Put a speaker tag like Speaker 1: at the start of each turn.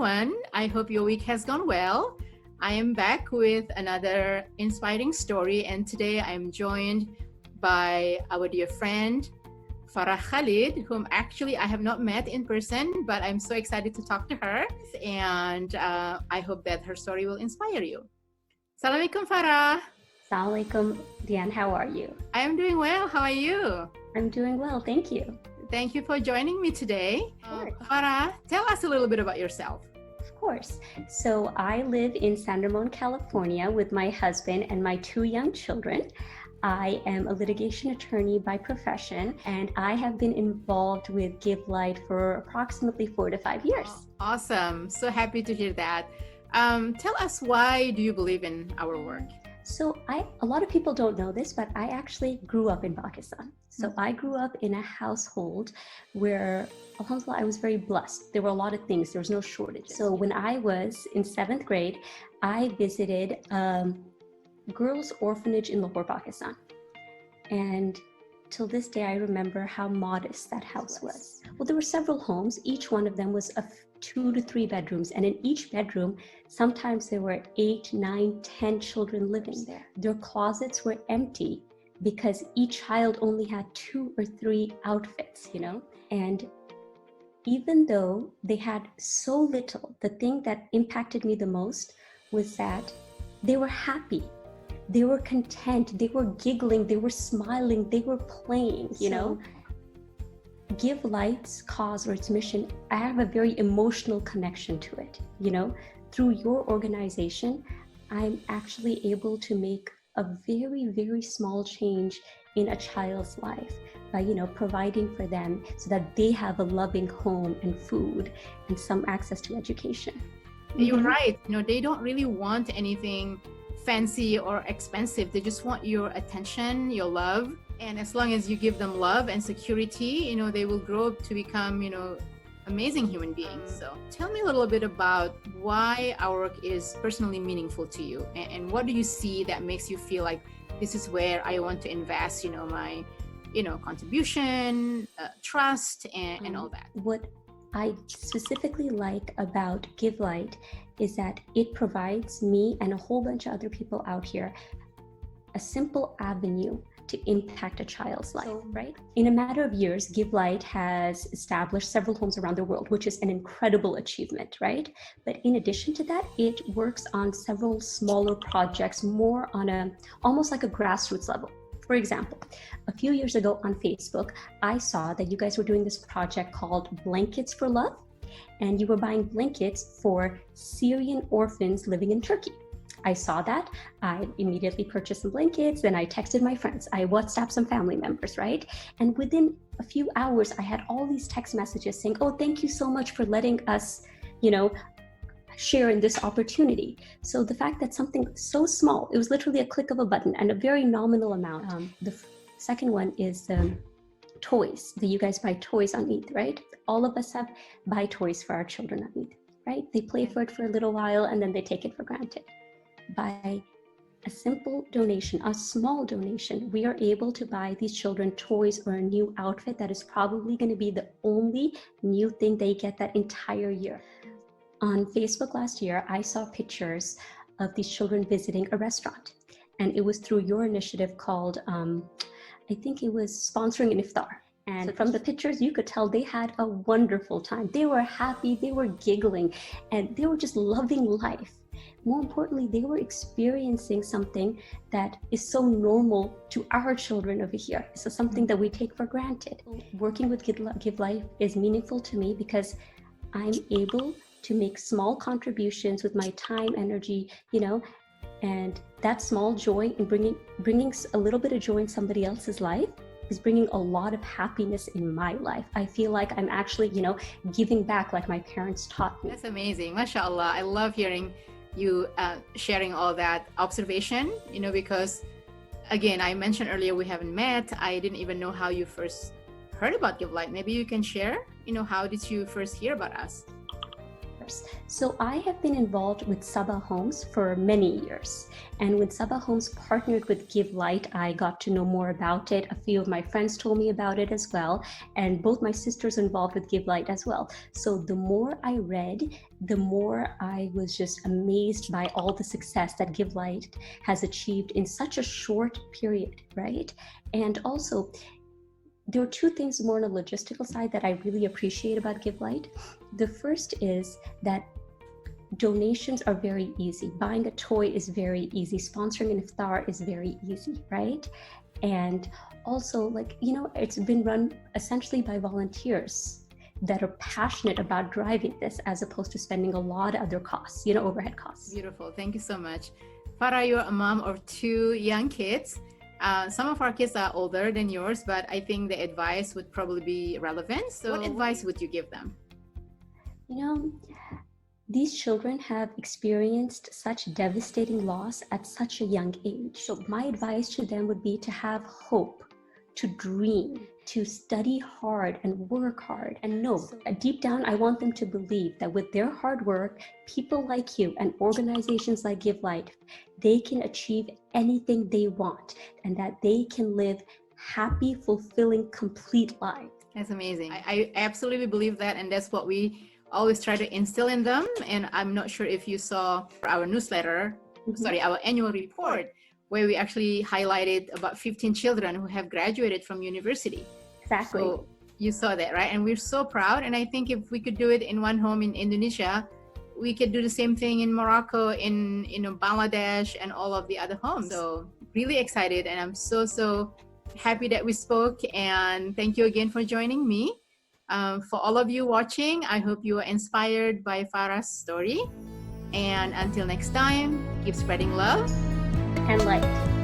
Speaker 1: everyone. I hope your week has gone well. I am back with another inspiring story, and today I'm joined by our dear friend, Farah Khalid, whom actually I have not met in person, but I'm so excited to talk to her, and I hope that her story will inspire you. Assalamualaikum, Farah.
Speaker 2: Assalamualaikum, Diane. How are you?
Speaker 1: I am doing well. How are you?
Speaker 2: I'm doing well, thank you.
Speaker 1: Thank you for joining me today. Farah, tell us a little bit about yourself.
Speaker 2: Of course. So I live in San Ramon, California with my husband and my 2 young children. I am a litigation attorney by profession, and I have been involved with Give Light for approximately 4 to 5 years.
Speaker 1: Awesome. So happy to hear that. Tell us, why do you believe in our work?
Speaker 2: So a lot of people don't know this, but I actually grew up in Pakistan. So I grew up in a household where, alhamdulillah, I was very blessed. There were a lot of things. There was no shortage. So when I was in 7th grade, I visited a girls' orphanage in Lahore, Pakistan. And till this day, I remember how modest that house was. Well, there were several homes. Each one of them was 2 to 3 bedrooms. And in each bedroom, sometimes there were 8, 9, 10 children living there. Their closets were empty because each child only had 2 or 3 outfits, And even though they had so little, the thing that impacted me the most was that they were happy. They were content, they were giggling, they were smiling, they were playing, Give Light's cause or its mission, I have a very emotional connection to it, Through your organization, I'm actually able to make a very, very small change in a child's life by, providing for them so that they have a loving home and food and some access to education.
Speaker 1: You're right. They don't really want anything fancy or expensive. They just want your attention, your love. And as long as you give them love and security, they will grow up to become, amazing human beings. So tell me a little bit about why our work is personally meaningful to you, and what do you see that makes you feel like this is where I want to invest, my, contribution, trust, and all that.
Speaker 2: What I specifically like about Give Light is that it provides me and a whole bunch of other people out here a simple avenue to impact a child's life, right? In a matter of years, Give Light has established several homes around the world, which is an incredible achievement, right? But in addition to that, it works on several smaller projects, more on almost like a grassroots level. For example, a few years ago on Facebook, I saw that you guys were doing this project called Blankets for Love, and you were buying blankets for Syrian orphans living in Turkey. I saw that. I immediately purchased some blankets, then I texted my friends. I WhatsApped some family members, right? And within a few hours, I had all these text messages saying, oh, thank you so much for letting us, share in this opportunity. So the fact that something so small, it was literally a click of a button and a very nominal amount. The second one is toys, that you guys buy toys on Eid, right? All of us buy toys for our children on Eid, right? They play for it for a little while and then they take it for granted. By a simple donation, a small donation, we are able to buy these children toys or a new outfit that is probably going to be the only new thing they get that entire year. On Facebook last year, I saw pictures of these children visiting a restaurant, and it was through your initiative called, I think it was sponsoring an iftar. And from the pictures, you could tell they had a wonderful time. They were happy, they were giggling, and they were just loving life. More importantly, they were experiencing something that is so normal to our children over here. So something that we take for granted. Working with Give Life is meaningful to me because I'm able to make small contributions with my time, energy, and that small joy in bringing a little bit of joy in somebody else's life is bringing a lot of happiness in my life. I feel like I'm actually, giving back like my parents taught me.
Speaker 1: That's amazing. MashaAllah. I love hearing you sharing all that observation, because again, I mentioned earlier we haven't met. I didn't even know how you first heard about Give Light. Maybe you can share, how did you first hear about us?
Speaker 2: So I have been involved with Sabah Homes for many years. And when Sabah Homes partnered with Give Light, I got to know more about it. A few of my friends told me about it as well. And both my sisters involved with Give Light as well. So the more I read, the more I was just amazed by all the success that Give Light has achieved in such a short period, right? And also, there are two things more on the logistical side that I really appreciate about Give Light. The first is that donations are very easy. Buying a toy is very easy. Sponsoring an iftar is very easy, right? And also, it's been run essentially by volunteers that are passionate about driving this, as opposed to spending a lot of other costs, overhead costs.
Speaker 1: Beautiful. Thank you so much. Farah, you're a mom of two young kids. Some of our kids are older than yours, but I think the advice would probably be relevant. So what advice would you give them?
Speaker 2: These children have experienced such devastating loss at such a young age. So my advice to them would be to have hope, to dream, to study hard and work hard. And know, deep down, I want them to believe that with their hard work, people like you and organizations like Give Light, they can achieve anything they want, and that they can live happy, fulfilling, complete lives.
Speaker 1: That's amazing. I absolutely believe that, and that's what we always try to instill in them. And I'm not sure if you saw our newsletter, our annual report, where we actually highlighted about 15 children who have graduated from university.
Speaker 2: Exactly.
Speaker 1: So you saw that, right? And we're so proud. And I think if we could do it in one home in Indonesia, we could do the same thing in Morocco, in Bangladesh, and all of the other homes. So really excited, and I'm so happy that we spoke. And thank you again for joining me. For all of you watching, I hope you are inspired by Farah's story. And until next time, keep spreading love
Speaker 2: and light.